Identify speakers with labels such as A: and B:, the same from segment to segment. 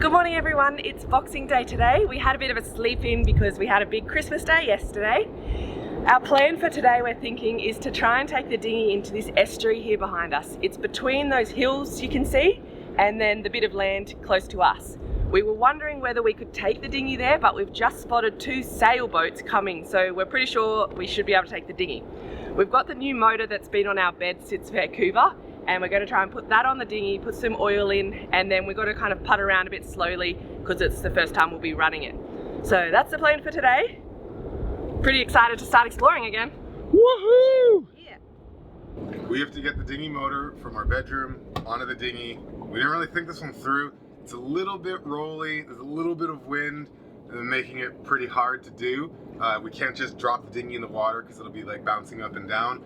A: Good morning everyone, it's Boxing Day today. We had a bit of a sleep in because we had a big Christmas day yesterday. Our plan for today, we're thinking, is to try and take the dinghy into this estuary here behind us. It's between those hills you can see and then the bit of land close to us. We were wondering whether we could take the dinghy there, but we've just spotted 2 sailboats coming, so we're pretty sure we should be able to take the dinghy. We've got the new motor that's been on our bed since Vancouver, and we're going to try and put that on the dinghy, put some oil in, and then we've got to kind of putt around a bit slowly because it's the first time we'll be running it. So that's the plan for today. Pretty excited to start exploring again.
B: Woohoo!
A: Yeah.
B: We have to get the dinghy motor from our bedroom onto the dinghy. We didn't really think this one through. It's a little bit rolly, there's a little bit of wind, and making it pretty hard to do. We can't just drop the dinghy in the water because it'll be like bouncing up and down.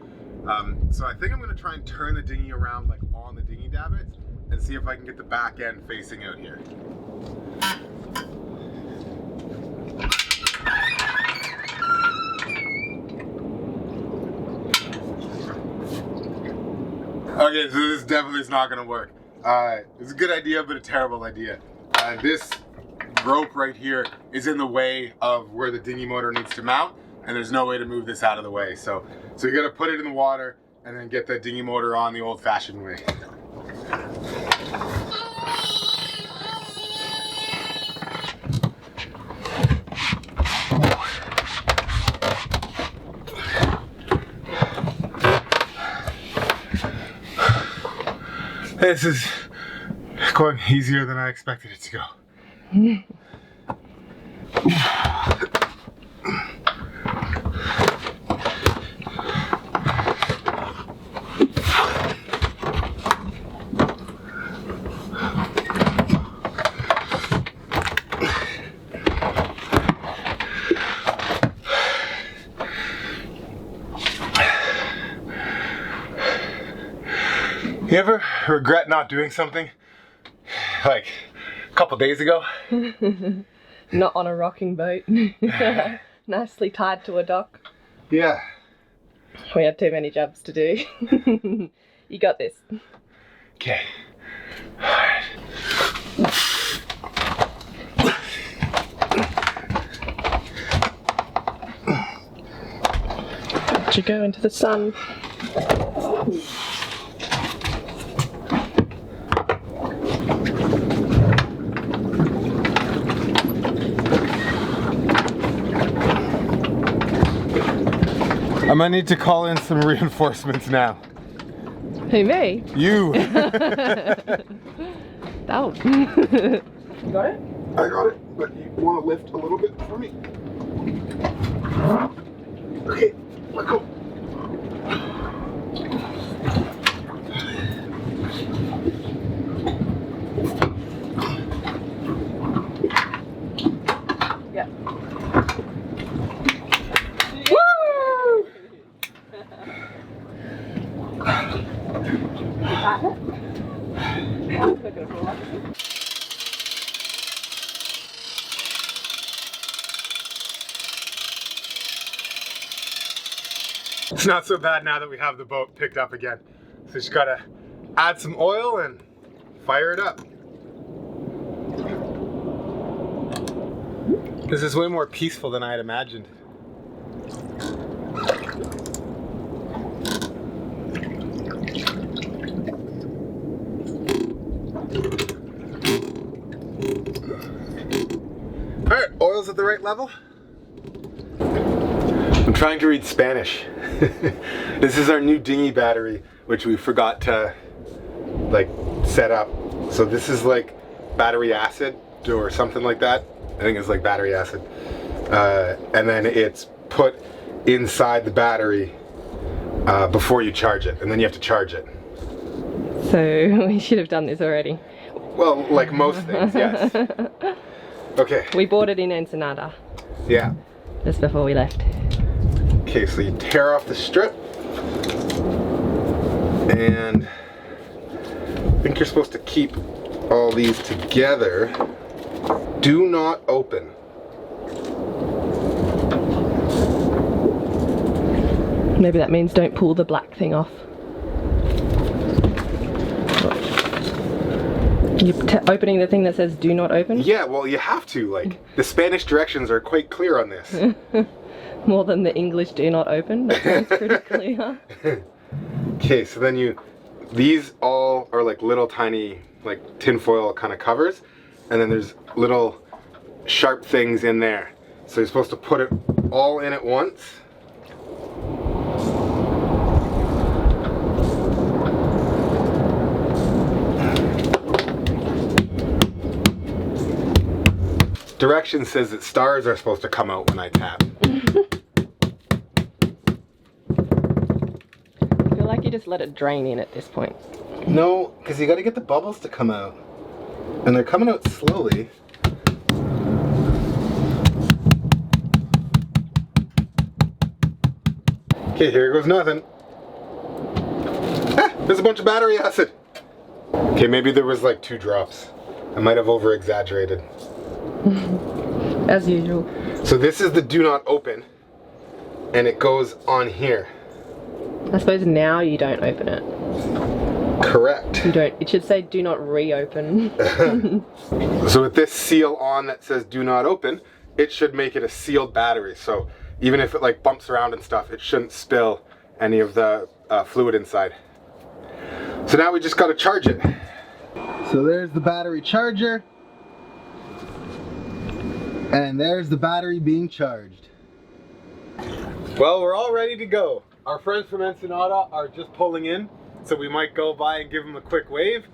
B: So I think I'm going to try and turn the dinghy around like on the dinghy davits and see if I can get the back end facing out here. Okay, so this definitely is not going to work. It's a good idea, but a terrible idea. This rope right here is in the way of where the dinghy motor needs to mount, and there's no way to move this out of the way. So you got to put it in the water and then get the dinghy motor on the old-fashioned way. This is going easier than I expected it to go. You ever regret not doing something like a couple days ago?
A: Not on a rocking boat. Nicely tied to a dock.
B: Yeah.
A: We had too many jobs to do. You got this.
B: Okay.
A: Let you go into the sun.
B: I might need to call in some reinforcements now.
A: Who, me?
B: You!
A: Oh. You got it?
B: I got it, but you want to lift a little bit for me? Okay, let go.
A: Yeah.
B: It's not so bad now that we have the boat picked up again. So just gotta add some oil and fire it up. This is way more peaceful than I had imagined. Alright, oil's at the right level. I'm trying to read Spanish. This is our new dinghy battery, which we forgot to like set up. So this is like battery acid or something like that. I think it's like battery acid. And then it's put inside the battery before you charge it, and then you have to charge it.
A: So we should have done this already.
B: Well, like most things, yes. Okay.
A: We bought it in Ensenada.
B: Yeah.
A: Just before we left.
B: Okay, so you tear off the strip, and I think you're supposed to keep all these together. Do not open.
A: Maybe that means don't pull the black thing off. You're opening the thing that says do not open?
B: Yeah, well, you have to. Like, the Spanish directions are quite clear on this.
A: More than the English do not open? That sounds pretty clear.
B: Okay, so then these all are like little tiny, like tinfoil kind of covers. And then there's little sharp things in there. So you're supposed to put it all in at once. Direction says that stars are supposed to come out when I tap.
A: I feel like you just let it drain in at this point.
B: No, because you got to get the bubbles to come out. And they're coming out slowly. Okay, here goes nothing. Ah, there's a bunch of battery acid. Okay, maybe there was like 2 drops. I might have over-exaggerated.
A: As usual.
B: So this is the do not open, and it goes on here.
A: I suppose now you don't open it.
B: Correct.
A: You don't. It should say do not reopen.
B: So with this seal on that says do not open, it should make it a sealed battery. So even if it like bumps around and stuff, it shouldn't spill any of the fluid inside. So now we just got to charge it. So there's the battery charger. And there's the battery being charged. Well, we're all ready to go. Our friends from Ensenada are just pulling in, so we might go by and give them a quick wave.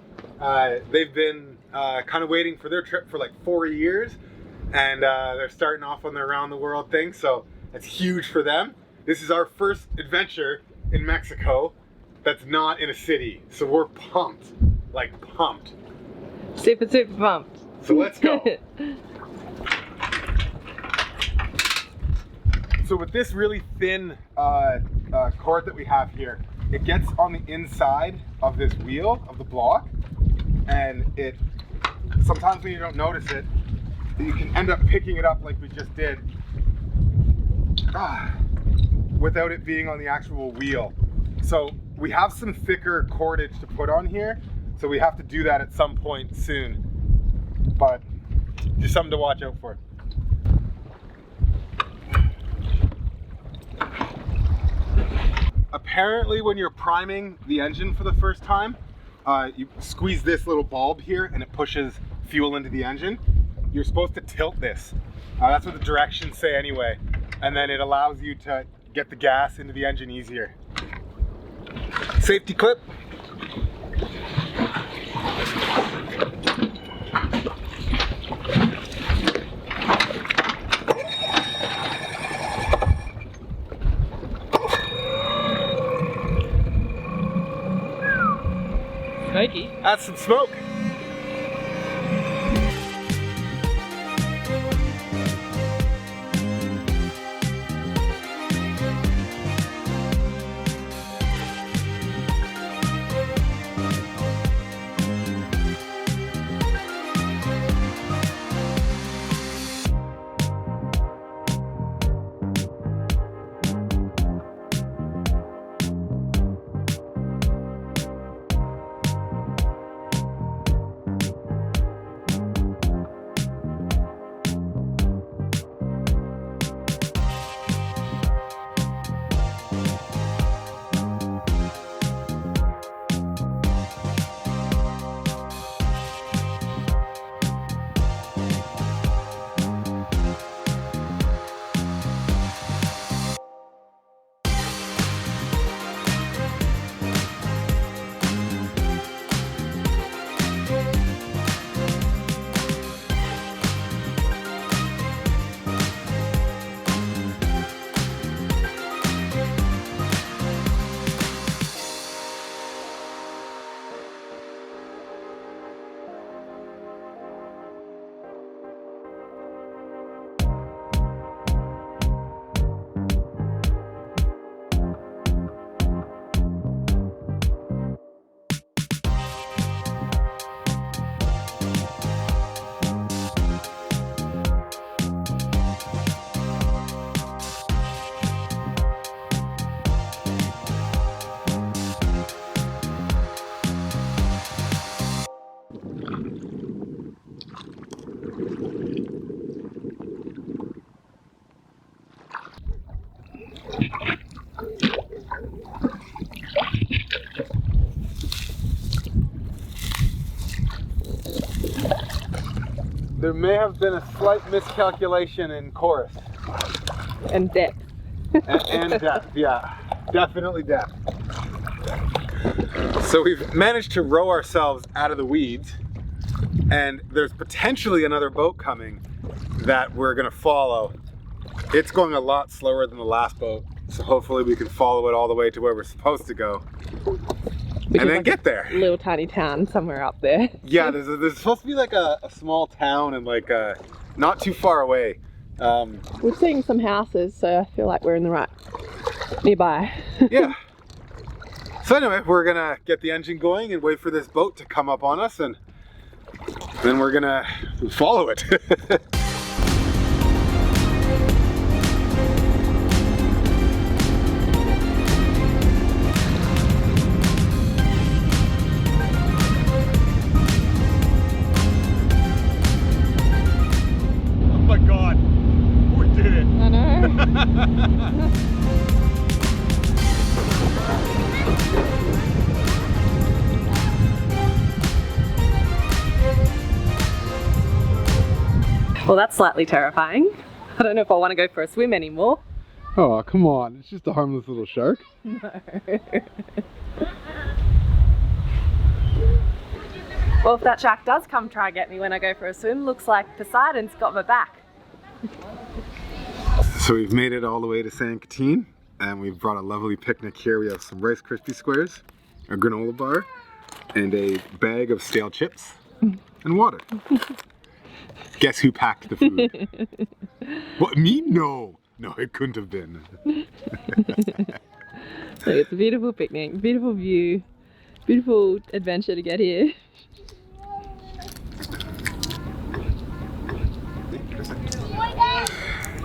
B: They've been kind of waiting for their trip for like 4 years, and they're starting off on their around the world thing, so that's huge for them. This is our first adventure in Mexico that's not in a city, so we're pumped, like pumped.
A: Super, super pumped.
B: So let's go. So with this really thin cord that we have here, it gets on the inside of this wheel of the block, and it sometimes when you don't notice it, you can end up picking it up like we just did without it being on the actual wheel. So we have some thicker cordage to put on here, so we have to do that at some point soon, but just something to watch out for. Apparently when you're priming the engine for the first time, you squeeze this little bulb here and it pushes fuel into the engine. You're supposed to tilt this. That's what the directions say anyway. And then it allows you to get the gas into the engine easier. Safety clip.
A: Smoky.
B: That's some smoke. there may have been a slight miscalculation in chorus.
A: And depth.
B: And depth, yeah. Definitely depth. So we've managed to row ourselves out of the weeds, and there's potentially another boat coming that we're gonna follow. It's going a lot slower than the last boat, so hopefully we can follow it all the way to where we're supposed to go.
A: Which
B: and then
A: like
B: get there.
A: Little tiny town somewhere up there.
B: Yeah, there's supposed to be like a small town and like not too far away.
A: We're seeing some houses, so I feel like we're in the right nearby.
B: Yeah. So anyway, we're gonna get the engine going and wait for this boat to come up on us, and then we're gonna follow it. Oh my God, we did it.
A: I know. Well, that's slightly terrifying. I don't know if I want to go for a swim anymore.
B: Oh, come on. It's just a harmless little shark.
A: No. Well, if that shark does come try get me when I go for a swim, looks like Poseidon's got my back.
B: So we've made it all the way to San Quintin, and we've brought a lovely picnic here. We have some Rice Krispie squares, a granola bar, and a bag of stale chips and water. Guess who packed the food? What, me? No. No, it couldn't have been.
A: So it's a beautiful picnic, beautiful view, beautiful adventure to get here.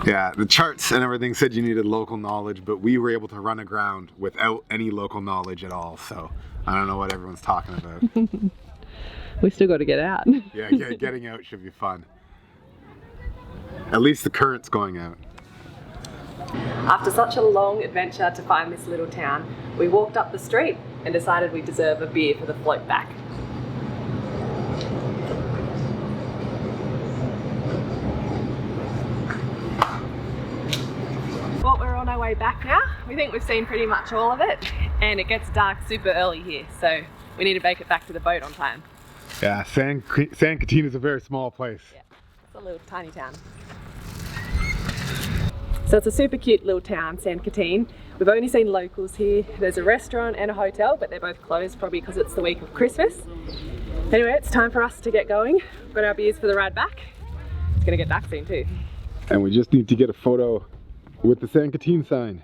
B: Yeah, the charts and everything said you needed local knowledge, but we were able to run aground without any local knowledge at all, so I don't know what everyone's talking about.
A: We still got to get out.
B: Yeah, getting out should be fun. At least the current's going out.
A: After such a long adventure to find this little town, we walked up the street and decided we deserve a beer for the float back. Well, we're on our way back now. We think we've seen pretty much all of it, and it gets dark super early here, so we need to make it back to the boat on time.
B: Yeah, San Quintin is a very small place.
A: Yeah, it's a little tiny town. So it's a super cute little town, San Quintin. We've only seen locals here. There's a restaurant and a hotel, but they're both closed probably because it's the week of Christmas. Anyway, it's time for us to get going. We've got our beers for the ride back. It's gonna get dark soon too.
B: And we just need to get a photo with the San Quintin sign.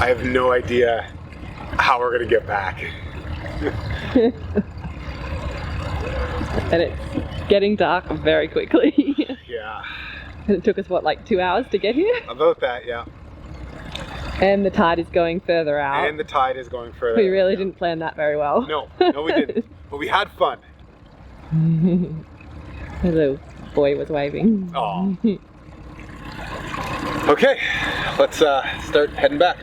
B: I have no idea how we're gonna get back.
A: And it's getting dark very quickly.
B: Yeah.
A: And it took us, what, like 2 hours to get here?
B: About that, yeah.
A: And the tide is going further out.
B: And the tide is going further.
A: We really didn't plan that very well.
B: No, we didn't. But we had fun.
A: The little boy was waving.
B: Aw. Okay, let's start heading back.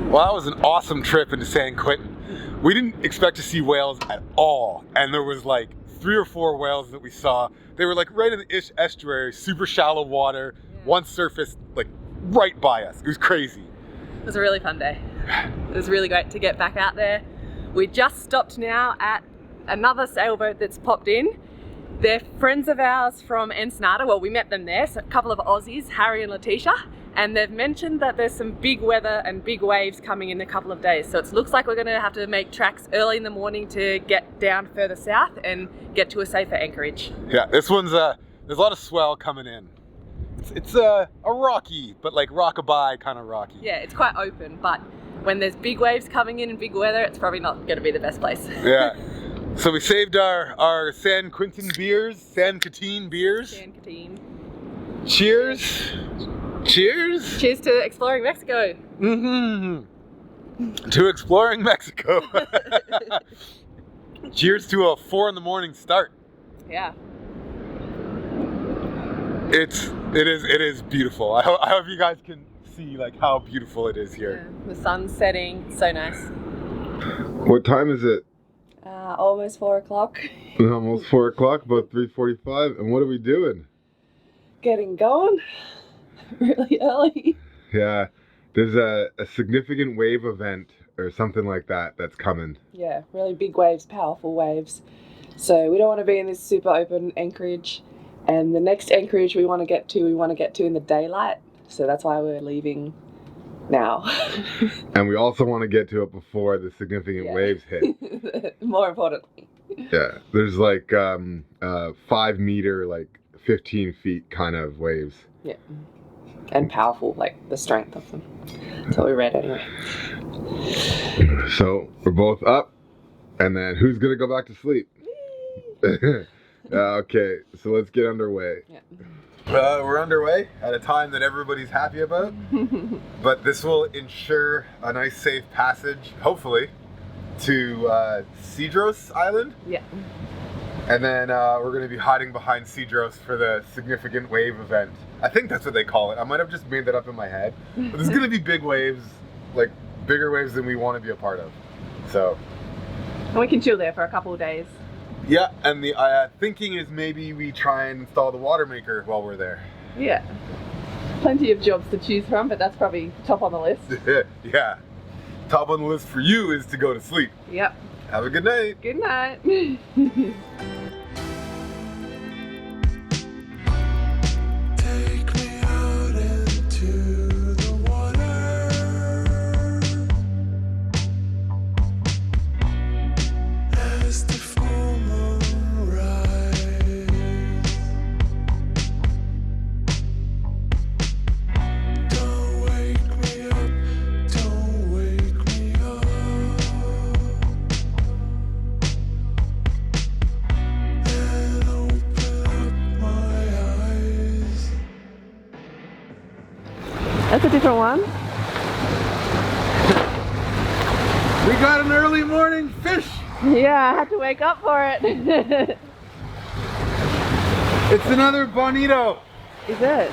B: Well, that was an awesome trip into San Quintin. We didn't expect to see whales at all, and there was like 3 or 4 whales that we saw. They were like right in the estuary, super shallow water, one surface like right by us. It was crazy.
A: It was a really fun day. It was really great to get back out there. We just stopped now at another sailboat that's popped in. They're friends of ours from Ensenada. Well, we met them there, so a couple of Aussies, Harry and Letitia, and they've mentioned that there's some big weather and big waves coming in a couple of days. So it looks like we're going to have to make tracks early in the morning to get down further south and get to a safer anchorage.
B: Yeah, this one's there's a lot of swell coming in. It's a rocky, but like rockabye kind of rocky.
A: Yeah, it's quite open, but when there's big waves coming in and big weather, it's probably not going to be the best place.
B: Yeah. So we saved our San Quintin beers, San Quintin beers.
A: San Quintin.
B: Cheers. Cheers.
A: Cheers to exploring Mexico.
B: Mm-hmm. To exploring Mexico. Cheers to a 4 a.m. start.
A: Yeah.
B: It is beautiful. I hope you guys can see like how beautiful it is here.
A: Yeah. The sun's setting, so nice.
B: What time is it?
A: Almost 4 o'clock.
B: Almost 4 o'clock, about 3:45. And what are we doing?
A: Getting going really early.
B: Yeah, there's a significant wave event or something like that that's coming.
A: Yeah, really big waves, powerful waves. So we don't want to be in this super open anchorage. And the next anchorage we want to get to in the daylight. So that's why we're leaving now.
B: And we also want to get to it before the significant waves hit.
A: More importantly.
B: Yeah, there's like 5 meter, like 15 feet kind of waves.
A: Yeah, and powerful, like the strength of them. That's what we read anyway.
B: So we're both up, and then who's gonna go back to sleep? Okay, so let's get underway.
A: Yeah.
B: We're underway at a time that everybody's happy about, but this will ensure a nice safe passage, hopefully, to Cedros Island.
A: Yeah.
B: And then we're going to be hiding behind Cedros for the significant wave event. I think that's what they call it. I might have just made that up in my head. But there's going to be big waves, like bigger waves than we want to be a part of. So.
A: And we can chill there for a couple of days.
B: Yeah, and the thinking is maybe we try and install the water maker while we're there.
A: Yeah. Plenty of jobs to choose from, but that's probably top on the list.
B: Yeah. Top on the list for you is to go to sleep.
A: Yep.
B: Have a good night.
A: Good night.
C: Take me out into the water as the full moon rises. Don't wake me up, don't wake me up. And open up my eyes.
A: That's a different one.
B: We got an early morning fish.
A: Yeah, I had to wake up for it.
B: It's another bonito.
A: Is it?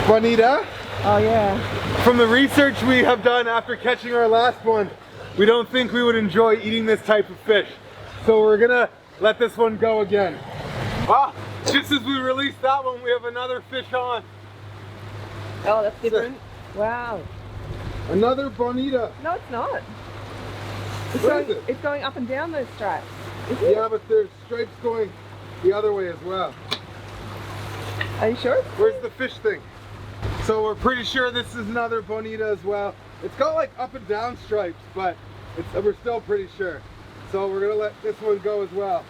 B: Bonita.
A: Oh yeah.
B: From the research we have done after catching our last one, we don't think we would enjoy eating this type of fish. So we're gonna let this one go again. Ah, just as we release that one, we have another fish on.
A: Oh, that's different. Wow.
B: Another bonita.
A: No, it's not.
B: What is it?
A: It's going up and down those stripes. Is it?
B: Yeah, but there's stripes going the other way as well.
A: Are you sure?
B: Where's the fish thing? So we're pretty sure this is another bonita as well. It's got like up and down stripes, but we're still pretty sure. So we're gonna let this one go as well.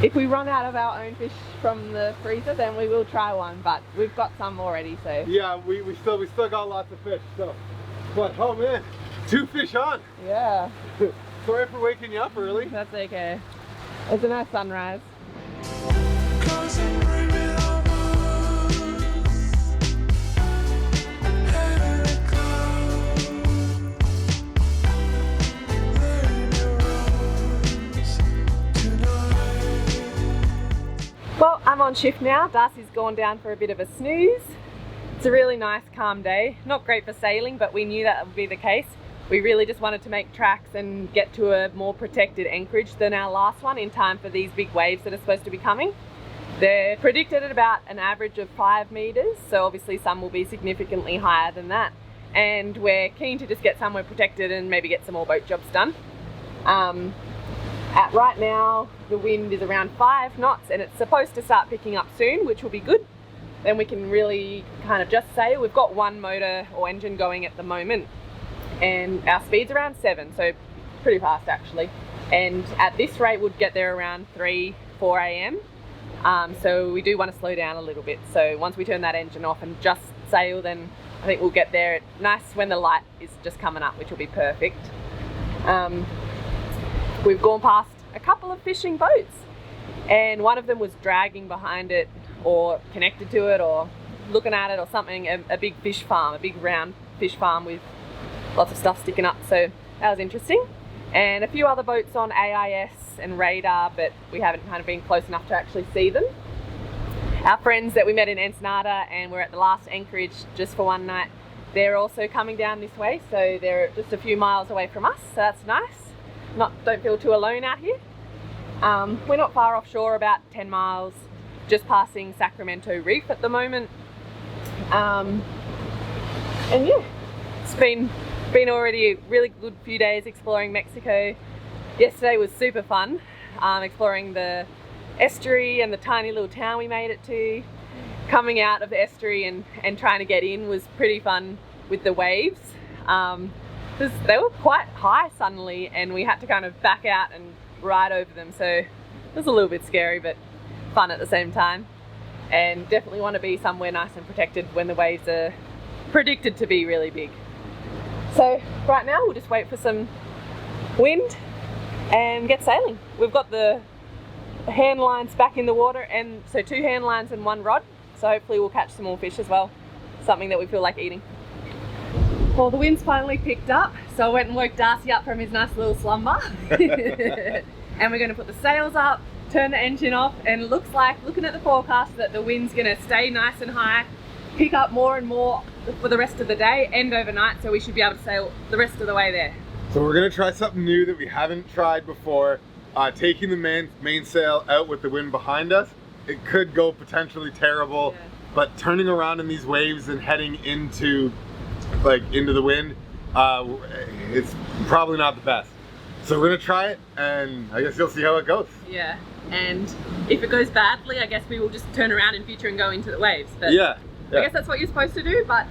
A: If we run out of our own fish from the freezer, then we will try one, but we've got some already, so.
B: Yeah, we still got lots of fish, so. But oh man, 2 fish on.
A: Yeah,
B: Sorry for waking you up early.
A: that's okay. It's a nice sunrise.
C: Cause I'm dreaming of us head in a cloud, there in your arms tonight.
A: Well, I'm on shift now. Darcy's gone down for a bit of a snooze. It's a really nice calm day. Not great for sailing, but we knew that would be the case. We really just wanted to make tracks and get to a more protected anchorage than our last one in time for these big waves that are supposed to be coming. They're predicted at about an average of 5 meters, so obviously some will be significantly higher than that. And we're keen to just get somewhere protected and maybe get some more boat jobs done. At right now, the wind is around 5 knots and it's supposed to start picking up soon, which will be good. Then we can really kind of just sail. We've got one motor or engine going at the moment and our speed's around 7, so pretty fast actually. And at this rate, we'd get there around 3, 4 a.m. So we do want to slow down a little bit. So once we turn that engine off and just sail, then I think we'll get there nice when the light is just coming up, which will be perfect. We've gone past a couple of fishing boats and one of them was dragging behind it or connected to it or looking at it or something, a big fish farm, a big round fish farm with lots of stuff sticking up. So that was interesting. And a few other boats on AIS and radar, but we haven't kind of been close enough to actually see them. Our friends that we met in Ensenada and we're at the last anchorage just for one night, they're also coming down this way, so they're just a few miles away from us, so that's nice. Don't feel too alone out here. We're not far offshore, about 10 miles, just passing Sacramento Reef at the moment. And yeah, it's been already a really good few days exploring Mexico. Yesterday was super fun, exploring the estuary and the tiny little town we made it to. Coming out of the estuary and trying to get in was pretty fun with the waves. They were quite high suddenly and we had to kind of back out and ride over them, so it was a little bit scary but fun at the same time. And definitely want to be somewhere nice and protected when the waves are predicted to be really big. So right now we'll just wait for some wind and get sailing. We've got the hand lines back in the water, and so 2 hand lines and 1 rod, so hopefully we'll catch some more fish as well, something that we feel like eating. Well, the wind's finally picked up, so I went and woke Darcy up from his nice little slumber. And we're going to put the sails up, turn the engine off, and it looks like, looking at the forecast, that the wind's going to stay nice and high, pick up more and more for the rest of the day and overnight, so we should be able to sail the rest of the way there.
B: So we're going to try something new that we haven't tried before, taking the mainsail out with the wind behind us. It could go potentially terrible, yeah. But turning around in these waves and heading into the wind, it's probably not the best. So we're gonna try it, and I guess you'll see how it goes. Yeah, and if it goes badly, I guess we will just turn around in future and go into the waves. But yeah. I guess that's what you're supposed to do, but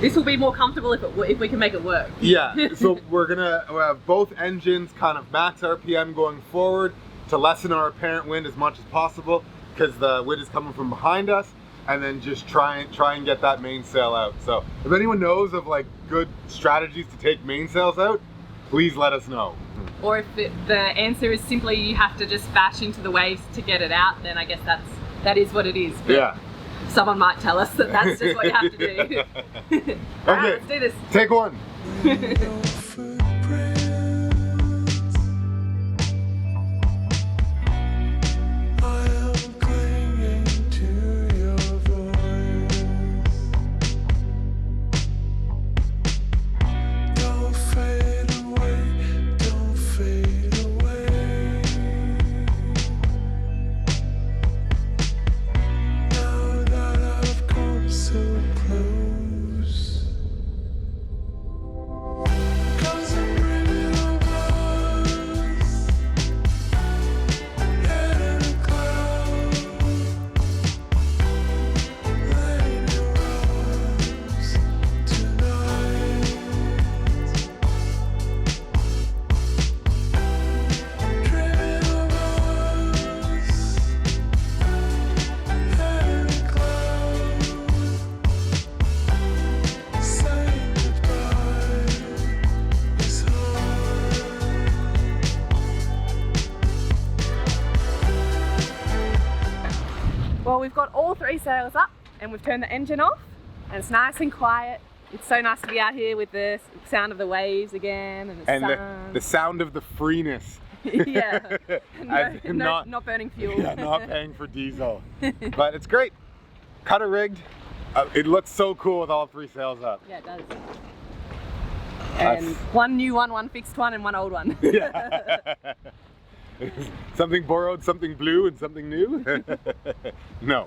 B: this will be more comfortable if we can make it work. Yeah, so we'll have both engines kind of max RPM going forward to lessen our apparent wind as much as possible, because the wind is coming from behind us, and then just try and get that mainsail out. So if anyone knows of good strategies to take mainsails out, please let us know. Or if the answer is simply you have to just bash into the waves to get it out, then I guess that is what it is. But yeah. Someone might tell us that that's just what you have to do. Okay, right, let's do this. Take one. Well, we've got all 3 sails up and we've turned the engine off and it's nice and quiet. It's so nice to be out here with the sound of the waves again and the sun. The sound of the freeness. Yeah, not burning fuel. Yeah, not paying for diesel. But it's great. Cutter rigged, It looks so cool with all 3 sails up.
A: Yeah, it does. And one new one, one fixed one, and one old one.
B: Yeah. Something borrowed, something blue, and something new? No.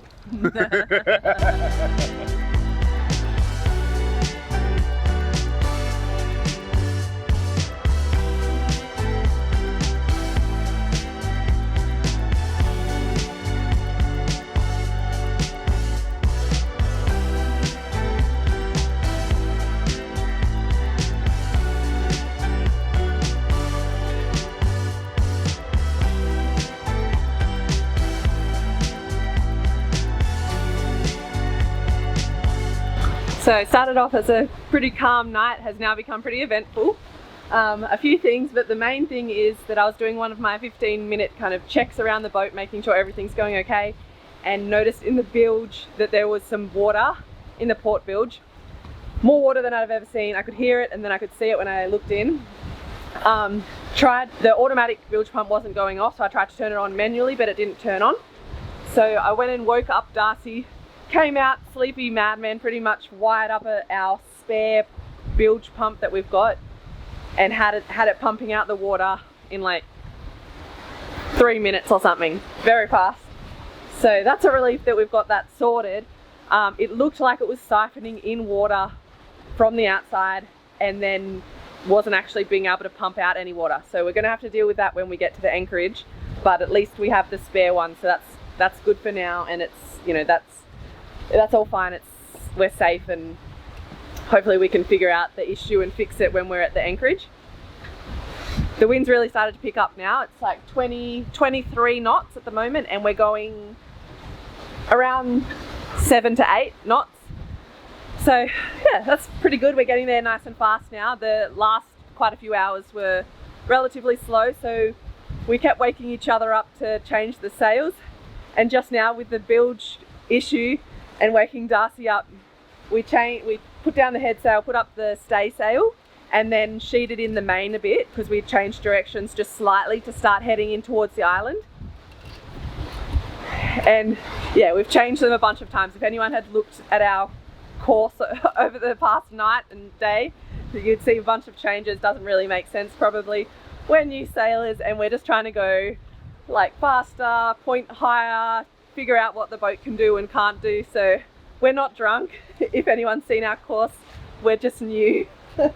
A: So it started off as a pretty calm night, has now become pretty eventful. A few things, but the main thing is that I was doing one of my 15-minute kind of checks around the boat, making sure everything's going okay, and noticed in the bilge that there was some water in the port bilge. More water than I've ever seen. I could hear it and then I could see it when I looked in. The automatic bilge pump wasn't going off, so I tried to turn it on manually, but it didn't turn on. So I went and woke up Darcy, came out, sleepy madman, pretty much wired up our spare bilge pump that we've got, and had it pumping out the water in like 3 minutes or something, very fast. So that's a relief that we've got that sorted. It looked like it was siphoning in water from the outside and then wasn't actually being able to pump out any water. So we're gonna have to deal with that when we get to the anchorage, but at least we have the spare one, so that's good for now, and it's, you know, that's all fine. We're safe, and hopefully we can figure out the issue and fix it when we're at the anchorage. The wind's really started to pick up now. It's like 23 knots at the moment, and we're going around 7 to 8 knots. So yeah, that's pretty good. We're getting there nice and fast now. The last quite a few hours were relatively slow, so we kept waking each other up to change the sails, and just now with the bilge issue and waking Darcy up, we put down the head sail, put up the stay sail, and then sheeted in the main a bit because we changed directions just slightly to start heading in towards the island. And yeah, we've changed them a bunch of times. If anyone had looked at our course over the past night and day, you'd see a bunch of changes. Doesn't really make sense probably. We're new sailors and we're just trying to go like faster, point higher, figure out what the boat can do and can't do. So we're not drunk. If anyone's seen our course, we're just new. But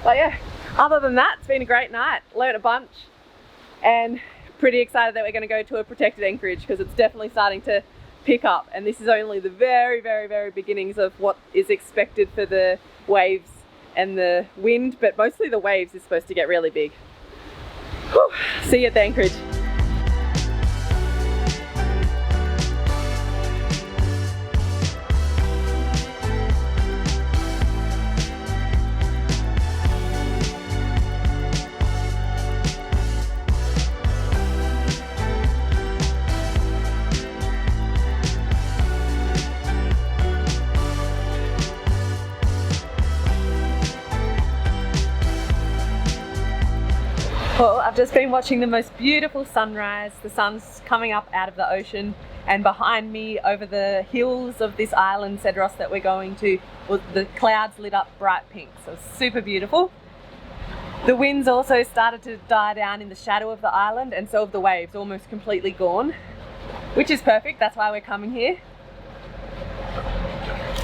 A: yeah, other than that, it's been a great night. Learned a bunch, and pretty excited that we're going to go to a protected anchorage because it's definitely starting to pick up, and this is only the very, very, very beginnings of what is expected for the waves and the wind, but mostly the waves is supposed to get really big. Whew. See you at the anchorage. Well, I've just been watching the most beautiful sunrise. The sun's coming up out of the ocean, and behind me over the hills of this island, Cedros, that we're going to, well, the clouds lit up bright pink, so it's super beautiful. The winds also started to die down in the shadow of the island, and so have the waves, almost completely gone, which is perfect. That's why we're coming here.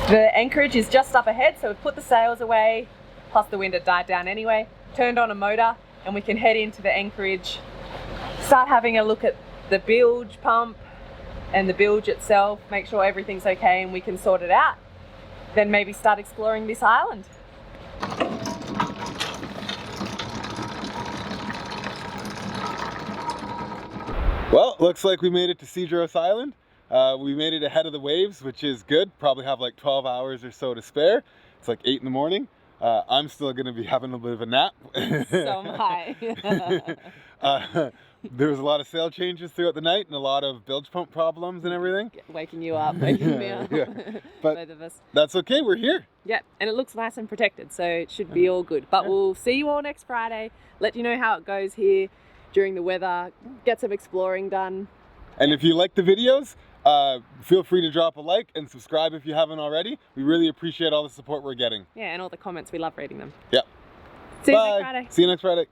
A: The anchorage is just up ahead, so we've put the sails away, plus the wind had died down anyway, turned on a motor, and we can head into the anchorage, start having a look at the bilge pump and the bilge itself, make sure everything's okay and we can sort it out. Then maybe start exploring this island.
B: Well, looks like we made it to Cedros Island. We made it ahead of the waves, which is good. Probably have like 12 hours or so to spare. It's like 8 in the morning. I'm still going to be having a bit of a nap.
A: So am I.
B: There was a lot of sail changes throughout the night and a lot of bilge pump problems and everything.
A: Waking you up, waking me up.
B: Yeah. But
A: both of us.
B: That's okay, we're here.
A: Yeah, and it looks nice and protected, so it should be all good. But we'll see you all next Friday, let you know how it goes here during the weather, get some exploring done.
B: And if you like the videos, Feel free to drop a like and subscribe if you haven't already. We really appreciate all the support we're getting.
A: Yeah, and all the comments. We love reading them.
B: Yep.
A: See you
B: Bye.
A: next Friday.
B: See you next Friday.